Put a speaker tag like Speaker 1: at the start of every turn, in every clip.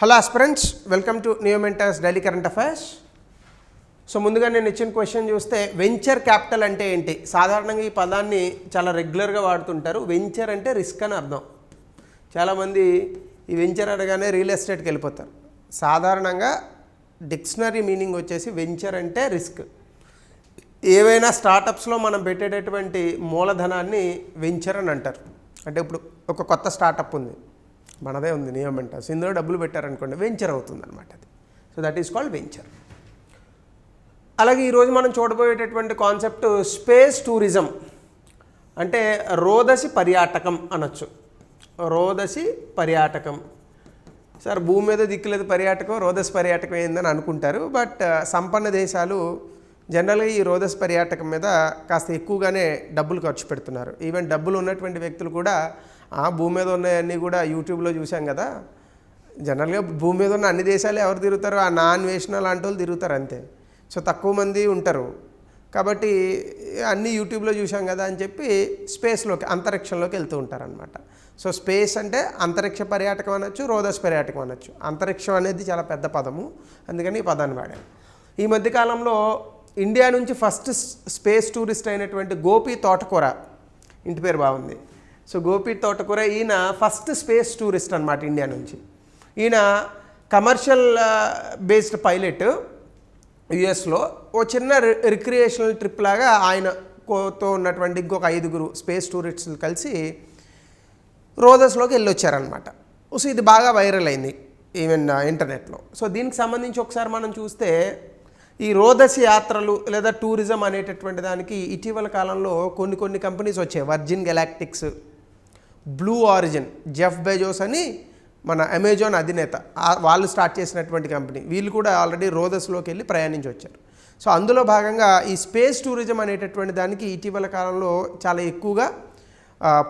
Speaker 1: Hello aspirants, welcome to new mentors daily current affairs. So ముందుగా నేను ఇచ్చిన question చూస్తే వెంచర్ క్యాపిటల్ అంటే ఏంటి? సాధారణంగా ఈ పదాన్ని చాలా రెగ్యులర్గా వాడుతుంటారు. వెంచర్ అంటే రిస్క్ అని అర్థం. చాలామంది ఈ వెంచర్ అనగానే రియల్ ఎస్టేట్కి వెళ్ళిపోతారు. సాధారణంగా డిక్షనరీ మీనింగ్ వచ్చేసి వెంచర్ అంటే రిస్క్. ఏవైనా స్టార్టప్స్లో మనం పెట్టేటటువంటి మూలధనాన్ని వెంచర్ అని అంటారు. అంటే ఇప్పుడు ఒక కొత్త స్టార్టప్ ఉంది, మనదే ఉంది నియో మెంటర్స్, ఇందులో డబ్బులు పెట్టారనుకోండి, వెంచర్ అవుతుంది అనమాట అది. So that is called venture. అలాగే ఈరోజు మనం చూడబోయేటటువంటి కాన్సెప్ట్ స్పేస్ టూరిజం, అంటే రోదసి పర్యాటకం అనొచ్చు. రోదసి పర్యాటకం. సార్ భూమి మీద దిక్కులేదు పర్యాటకం, రోదసి పర్యాటకం ఏందని అనుకుంటారు. బట్ సంపన్న దేశాలు జనరల్గా ఈ రోదసి పర్యాటకం మీద కాస్త ఎక్కువగానే డబ్బులు ఖర్చు పెడుతున్నారు. ఈవెన్ డబ్బులు ఉన్నటువంటి వ్యక్తులు కూడా భూమి మీద ఉన్నాయన్నీ కూడా యూట్యూబ్లో చూసాం కదా. జనరల్గా భూమి మీద ఉన్న అన్ని దేశాలు ఎవరు తిరుగుతారు? ఆ నాన్ వేషణ లాంటి వాళ్ళు తిరుగుతారు అంతే. సో తక్కువ మంది ఉంటారు కాబట్టి అన్నీ యూట్యూబ్లో చూసాం కదా అని చెప్పి స్పేస్లోకి, అంతరిక్షంలోకి వెళ్తూ ఉంటారనమాట. సో స్పేస్ అంటే అంతరిక్ష పర్యాటకం అనొచ్చు, రోదసి పర్యాటకం అనొచ్చు. అంతరిక్షం అనేది చాలా పెద్ద పదము, అందుకని ఈ పదాన్ని వాడాను. ఈ మధ్యకాలంలో ఇండియా నుంచి ఫస్ట్ స్పేస్ టూరిస్ట్ అయినటువంటి గోపి తోటకూర, ఇంటి పేరు బాగుంది. సో గోపి తోటకూర ఈయన ఫస్ట్ స్పేస్ టూరిస్ట్ అనమాట ఇండియా నుంచి. ఈయన కమర్షియల్ బేస్డ్ పైలట్. యుఎస్లో ఓ చిన్న రిక్రియేషనల్ ట్రిప్ లాగా ఆయనతో ఉన్నటువంటి ఇంకొక 5 స్పేస్ టూరిస్టులు కలిసి రోదస్లోకి వెళ్ళొచ్చారనమాట. సో ఇది బాగా వైరల్ అయింది ఈవెన్ ఇంటర్నెట్లో. సో దీనికి సంబంధించి ఒకసారి మనం చూస్తే ఈ రోదసి యాత్రలు లేదా టూరిజం అనేటటువంటి దానికి ఇటీవల కాలంలో కొన్ని కంపెనీస్ వచ్చాయి. Virgin Galactics, blue origin, Jeff Bezos అని మన అమెజాన్ అధినేత, వాళ్ళు స్టార్ట్ చేసినటువంటి కంపెనీ. వీళ్ళు కూడా ఆల్రెడీ రోదస్లోకి వెళ్ళి ప్రయాణించి వచ్చారు. సో అందులో భాగంగా ఈ స్పేస్ టూరిజం అనేటటువంటి దానికి ఇటీవల కాలంలో చాలా ఎక్కువగా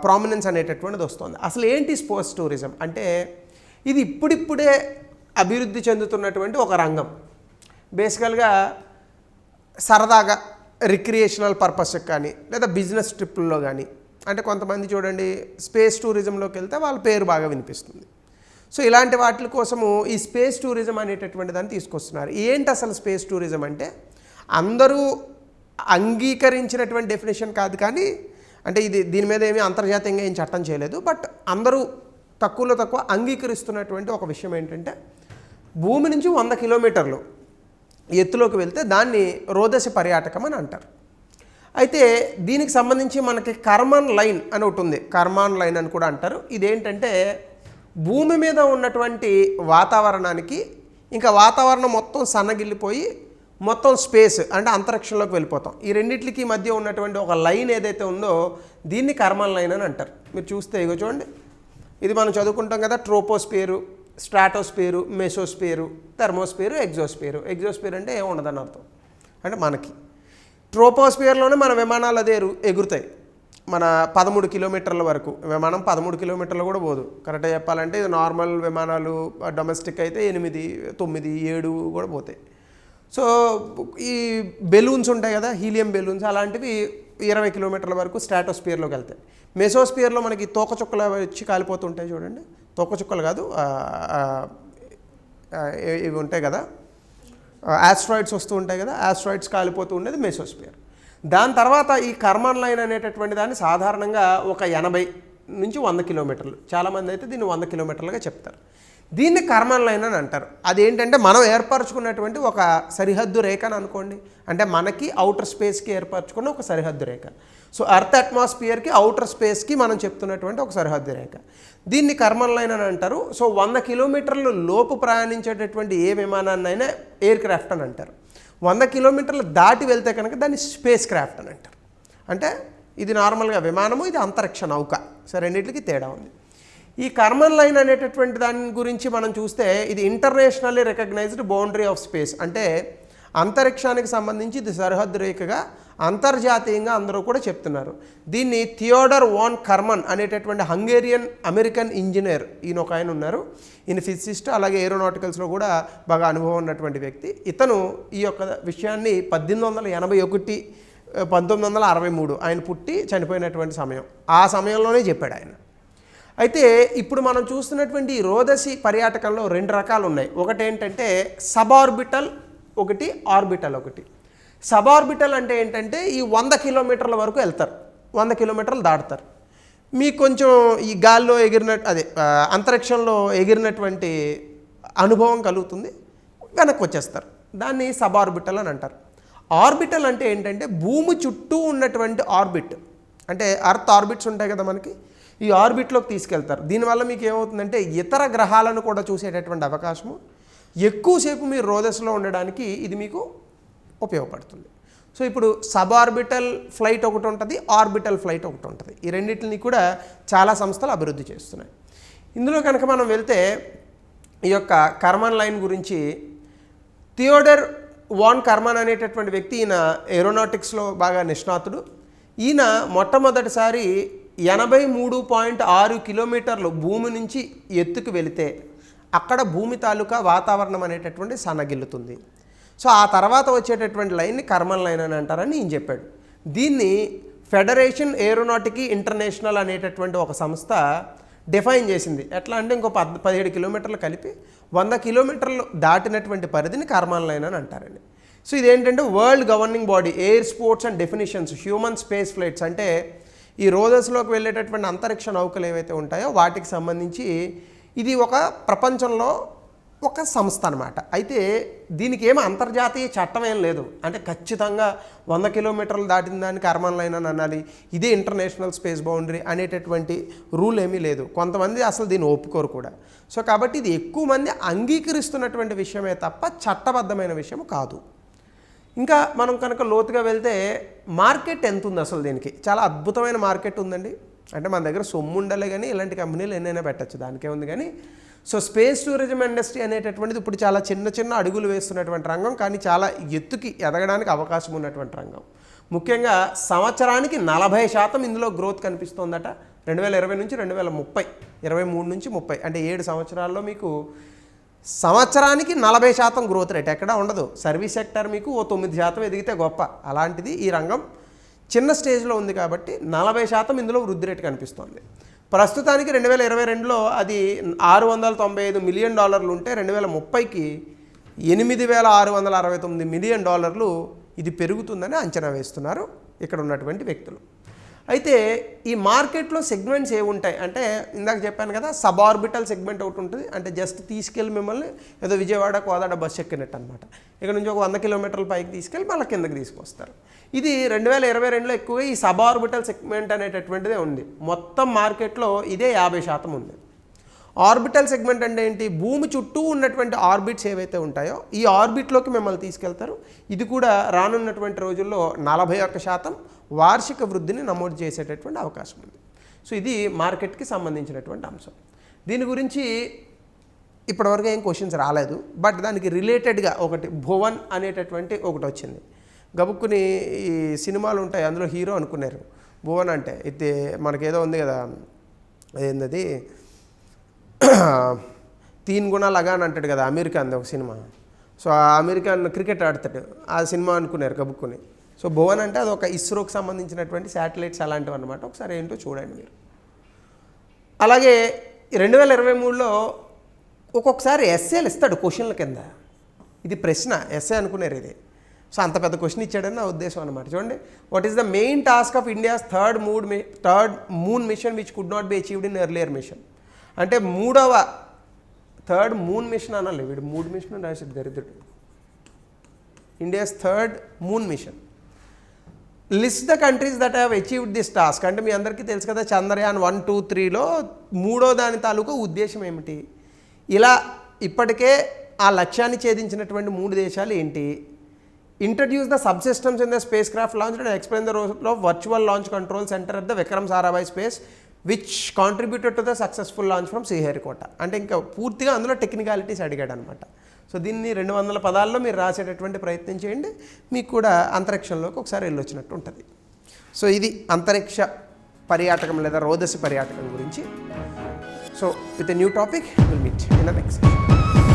Speaker 1: ప్రామినెన్స్ అనేటటువంటిది వస్తుంది. అసలు ఏంటి స్పేస్ టూరిజం అంటే? ఇది ఇప్పుడిప్పుడే అభివృద్ధి చెందుతున్నటువంటి ఒక రంగం. బేసికల్గా సరదాగా రిక్రియేషనల్ పర్పస్కి కానీ లేదా బిజినెస్ ట్రిప్పుల్లో కానీ, అంటే కొంతమంది చూడండి స్పేస్ టూరిజంలోకి వెళ్తే వాళ్ళ పేరు బాగా వినిపిస్తుంది. సో ఇలాంటి వాటి కోసము ఈ స్పేస్ టూరిజం అనేటటువంటి దాన్ని తీసుకొస్తున్నారు. ఏంటి అసలు స్పేస్ టూరిజం అంటే? అందరూ అంగీకరించినటువంటి డెఫినేషన్ కాదు, కానీ అంటే దీని మీద ఏమీ అంతర్జాతీయంగా ఏం చట్టం చేయలేదు. బట్ అందరూ తక్కువలో తక్కువ అంగీకరిస్తున్నటువంటి ఒక విషయం ఏంటంటే, భూమి నుంచి 100 కిలోమీటర్లు ఎత్తులోకి వెళ్తే దాన్ని రోదసి పర్యాటకం అని అంటారు. అయితే దీనికి సంబంధించి మనకి కర్మాన్ లైన్ అని ఒకటి ఉంది. కర్మాన్ లైన్ అని కూడా అంటారు. ఇదేంటంటే భూమి మీద ఉన్నటువంటి వాతావరణానికి ఇంకా వాతావరణం మొత్తం సన్నగిల్లిపోయి మొత్తం స్పేస్ అంటే అంతరిక్షంలోకి వెళ్ళిపోతాం. ఈ రెండింటికి మధ్య ఉన్నటువంటి ఒక లైన్ ఏదైతే ఉందో దీన్ని కర్మాన్ లైన్ అని అంటారు. మీరు చూస్తే ఇగో చూడండి, ఇది మనం చదువుకుంటాం కదా, ట్రోపోస్పియరు, స్ట్రాటోస్పియరు, మెసోస్పియరు, థర్మోస్పియరు, ఎగ్జోస్పియరు. ఎగ్జోస్పియర్ అంటే ఏముండదని అర్థం. అంటే మనకి ట్రోపోస్పియర్లోనే మన విమానాలు అదే ఎగురుతాయి. మన 13 కిలోమీటర్ల వరకు విమానం 13 కిలోమీటర్లు కూడా పోదు. కరెక్ట్గా చెప్పాలంటే ఇది నార్మల్ విమానాలు డొమెస్టిక్ అయితే 8, 9, 7 కూడా పోతాయి. సో ఈ బెలూన్స్ ఉంటాయి కదా, హీలియం బెలూన్స్, అలాంటివి 20 కిలోమీటర్ల వరకు స్ట్రాటోస్పియర్లోకి వెళ్తాయి. మెసోస్పియర్లో మనకి తోకచుక్కలు వచ్చి కాలిపోతుంటాయి చూడండి. తోకచుక్కలు కాదు, ఇవి ఉంటాయి కదా, ఆస్ట్రాయిడ్స్ వస్తూ ఉంటాయి కదా, ఆస్ట్రాయిడ్స్ కాలిపోతూ ఉండేది మెసోస్పియర్. దాని తర్వాత ఈ కర్మాన్ లైన్ అనేటటువంటి దాన్ని సాధారణంగా ఒక 80 నుంచి 100 కిలోమీటర్లు, చాలామంది అయితే దీన్ని 100 కిలోమీటర్లుగా చెప్తారు. దీన్ని కర్మాన్ లైన్ అని అంటారు. అదేంటంటే మనం ఏర్పరచుకున్నటువంటి ఒక సరిహద్దు రేఖ అని అనుకోండి. అంటే మనకి అవుటర్ స్పేస్కి ఏర్పరచుకున్న ఒక సరిహద్దు రేఖ. సో ఎర్త్ అట్మాస్ఫియర్కి అవుటర్ స్పేస్కి మనం చెప్తున్నటువంటి ఒక సరిహద్దు రేఖ, దీన్ని కర్మాన్ లైన్ అని అంటారు. సో 100 కిలోమీటర్లు లోపు ప్రయాణించేటటువంటి ఏ విమానాన్నైనా ఎయిర్ క్రాఫ్ట్ అని అంటారు. 100 కిలోమీటర్లు దాటి వెళ్తే కనుక దాన్ని స్పేస్ క్రాఫ్ట్ అని అంటారు. అంటే ఇది నార్మల్గా విమానము, ఇది అంతరిక్ష నౌక. సో రెండింటికి తేడా ఉంది. ఈ కర్మాన్ లైన్ అనేటటువంటి దాని గురించి మనం చూస్తే ఇది internationally recognised boundary of space. అంటే అంతరిక్షానికి సంబంధించి ఇది సరిహద్దు రేఖగా అంతర్జాతీయంగా అందరూ కూడా చెప్తున్నారు. దీన్ని థియోడర్ వాన్ కర్మన్ అనేటటువంటి హంగేరియన్ అమెరికన్ ఇంజనీర్, ఈయన ఒక ఆయన ఉన్నారు. ఈయన ఫిజిసిస్ట్, అలాగే ఏరోనాటికల్స్లో కూడా బాగా అనుభవం ఉన్నటువంటి వ్యక్తి. ఇతను ఈ యొక్క విషయాన్ని 1881, 1963 ఆయన పుట్టి చనిపోయినటువంటి సమయం, ఆ సమయంలోనే చెప్పాడు ఆయన. అయితే ఇప్పుడు మనం చూస్తున్నటువంటి ఈ రోదసి పర్యాటకంలో 2 రకాలు ఉన్నాయి. ఒకటి ఏంటంటే సబార్బిటల్, ఒకటి ఆర్బిటల్. సబార్బిటల్ అంటే ఏంటంటే ఈ 100 కిలోమీటర్ల వరకు వెళ్తారు, 100 కిలోమీటర్లు దాటుతారు. మీకు కొంచెం ఈ గాల్లో అంతరిక్షంలో ఎగిరినటువంటి అనుభవం కలుగుతుంది, వెనక్కి వచ్చేస్తారు. దాన్ని సబార్బిటల్ అని అంటారు. ఆర్బిటల్ అంటే ఏంటంటే భూమి చుట్టూ ఉన్నటువంటి ఆర్బిట్, అంటే అర్త్ ఆర్బిట్స్ ఉంటాయి కదా మనకి, ఈ ఆర్బిట్లోకి తీసుకెళ్తారు. దీనివల్ల మీకు ఏమవుతుందంటే ఇతర గ్రహాలను కూడా చూసేటటువంటి అవకాశము, ఎక్కువసేపు మీరు రోదస్లో ఉండడానికి ఇది మీకు ఉపయోగపడుతుంది. సో ఇప్పుడు సబార్బిటల్ ఫ్లైట్ ఒకటి ఉంటుంది, ఆర్బిటల్ ఫ్లైట్ ఒకటి ఉంటుంది. ఈ రెండింటిని కూడా చాలా సంస్థలు అభివృద్ధి చేస్తున్నాయి. ఇందులో కనుక మనం వెళ్తే ఈ యొక్క కర్మన్ లైన్ గురించి థియోడర్ వాన్ కర్మన్ అనేటటువంటి వ్యక్తి, ఈయన ఏరోనాటిక్స్లో బాగా నిష్ణాతుడు. ఈయన మొట్టమొదటిసారి 83.6 కిలోమీటర్లు భూమి నుంచి ఎత్తుకు వెళితే అక్కడ భూమి తాలూకా వాతావరణం అనేటటువంటి సన్నగిల్లుతుంది. సో ఆ తర్వాత వచ్చేటటువంటి లైన్ని కర్మన్ లైన్ అని అంటారని ఈయన చెప్పాడు. దీన్ని ఫెడరేషన్ ఏరోనాటికీ ఇంటర్నేషనల్ అనేటటువంటి ఒక సంస్థ డిఫైన్ చేసింది. ఎట్లా అంటే ఇంకో 17 కిలోమీటర్లు కలిపి 100 కిలోమీటర్లు దాటినటువంటి పరిధిని కర్మన్ లైన్ అని అంటారండి. సో ఇదేంటంటే world governing body air sports and definitions human space flights, అంటే ఈ రోజస్లోకి వెళ్ళేటటువంటి అంతరిక్ష నౌకలు ఏవైతే ఉంటాయో వాటికి సంబంధించి ఇది ఒక ప్రపంచంలో ఒక సంస్థ అనమాట. అయితే దీనికి ఏమో అంతర్జాతీయ చట్టం ఏం లేదు, అంటే ఖచ్చితంగా 100 కిలోమీటర్లు దాటిన దాన్ని కర్మన్ లైన్ అని అనాలి, ఇదే ఇంటర్నేషనల్ స్పేస్ బౌండరీ అనేటటువంటి రూల్ ఏమీ లేదు. కొంతమంది అసలు దీన్ని ఒప్పుకోరు కూడా. సో కాబట్టి ఇది ఎక్కువ మంది అంగీకరిస్తున్నటువంటి విషయమే తప్ప చట్టబద్ధమైన విషయం కాదు. ఇంకా మనం కనుక లోతుగా వెళ్తే మార్కెట్ ఎంత ఉంది అసలు, దీనికి చాలా అద్భుతమైన మార్కెట్ ఉందండి. అంటే మన దగ్గర సొమ్ము ఉండాలి కానీ ఇలాంటి కంపెనీలు ఎన్నైనా పెట్టచ్చు, దానికే ఉంది. కానీ సో స్పేస్ టూరిజం ఇండస్ట్రీ అనేటటువంటిది ఇప్పుడు చాలా చిన్న అడుగులు వేస్తున్నటువంటి రంగం, కానీ చాలా ఎత్తుకి ఎదగడానికి అవకాశం ఉన్నటువంటి రంగం. ముఖ్యంగా సంవత్సరానికి 40% ఇందులో గ్రోత్ కనిపిస్తోందట. 2020 నుంచి 2030, 23 నుంచి 30, అంటే 7 సంవత్సరాల్లో మీకు సంవత్సరానికి 40% గ్రోత్ రేట్ ఎక్కడా ఉండదు. సర్వీస్ సెక్టర్ మీకు 9% ఎదిగితే గొప్ప. అలాంటిది ఈ రంగం చిన్న స్టేజ్లో ఉంది కాబట్టి 40% ఇందులో వృద్ధి రేటు కనిపిస్తోంది. ప్రస్తుతానికి 2022లో అది $695 మిలియన్ ఉంటే 2030కి $8,669 మిలియన్ ఇది పెరుగుతుందని అంచనా వేస్తున్నారు ఇక్కడ ఉన్నటువంటి వ్యక్తులు. అయితే ఈ మార్కెట్లో సెగ్మెంట్స్ ఏముంటాయి అంటే ఇందాక చెప్పాను కదా, సబార్బిటల్ సెగ్మెంట్ ఒకటి ఉంటుంది, అంటే జస్ట్ తీసుకెళ్ళి మిమ్మల్ని ఏదో విజయవాడ కోదాడ బస్సు ఎక్కినట్టు అనమాట. ఇక్కడ నుంచి ఒక 100 కిలోమీటర్ల పైకి తీసుకెళ్ళి మళ్ళీ కిందకి తీసుకొస్తారు. ఇది 2022లో ఎక్కువగా ఈ సబార్బిటల్ సెగ్మెంట్ అనేటటువంటిదే ఉంది. మొత్తం మార్కెట్లో ఇదే 50% ఉంది. ఆర్బిటల్ సెగ్మెంట్ అంటే ఏంటి, భూమి చుట్టూ ఉన్నటువంటి ఆర్బిట్స్ ఏవైతే ఉంటాయో ఈ ఆర్బిట్లోకి మిమ్మల్ని తీసుకెళ్తారు. ఇది కూడా రానున్నటువంటి రోజుల్లో 41% వార్షిక వృద్ధిని నమోదు చేసేటటువంటి అవకాశం ఉంది. సో ఇది మార్కెట్కి సంబంధించినటువంటి అంశం. దీని గురించి ఇప్పటివరకు ఏం క్వశ్చన్స్ రాలేదు, బట్ దానికి రిలేటెడ్గా ఒకటి భువన్ అనేటటువంటి ఒకటి వచ్చింది. గబుక్కుని ఈ సినిమాలు ఉంటాయి, అందులో హీరో అనుకున్నారు భువన్ అంటే. ఇది మనకేదో ఉంది కదా, ఏంటది 3 గుణాలు అగా అని అంటాడు కదా, అమెరికాన్ ఒక సినిమా. సో ఆ అమెరికన్ క్రికెట్ ఆడతాడు, ఆ సినిమా అనుకున్నారు గబుక్కుని. సో భువన్ అంటే అది ఒక ఇస్రోకి సంబంధించినటువంటి శాటిలైట్స్ అలాంటివి అనమాట. ఒకసారి ఏంటో చూడండి మీరు. అలాగే 2023లో ఒక్కొక్కసారి ఎస్ఏలు ఇస్తాడు క్వశ్చన్ల కింద. ఇది ప్రశ్న, ఎస్ఏ అనుకున్నారు ఇది. సో అంత పెద్ద క్వశ్చన్ ఇచ్చాడని నా ఉద్దేశం అనమాట. చూడండి, what is the main task of India's third moon mission which could not be achieved in earlier mission. అంటే థర్డ్ మూన్ మిషన్ అనాలి, వీడు 3 మిషన్ రాశాడు దరిద్రుడు. India's third moon mission. List the countries that have achieved this task. అంటే మీ అందరికీ తెలుసు కదా, చంద్రయాన్ 1, 2, 3లో 3వ దాని తాలూకా ఉద్దేశం ఏమిటి, ఇలా ఇప్పటికే ఆ లక్ష్యాన్ని ఛేదించినటువంటి 3 దేశాలు ఏంటి, introduce the subsystems in the spacecraft launch and explain the role of virtual launch control centre at the Vikram Sarabhai space which contributed to the successful launch from Sriharikota. అంటే ఇంకా పూర్తిగా అందులో టెక్నికాలిటీస్ అడిగాడు అనమాట. సో దీన్ని 200 పదాల్లో మీరు రాసేటటువంటి ప్రయత్నం చేయండి, మీకు కూడా అంతరిక్షంలోకి ఒకసారి వెళ్ళొచ్చినట్టు ఉంటుంది. సో ఇది అంతరిక్ష పర్యాటకం లేదా రోదసి పర్యాటకం గురించి. So with a new topic will meet in the next session.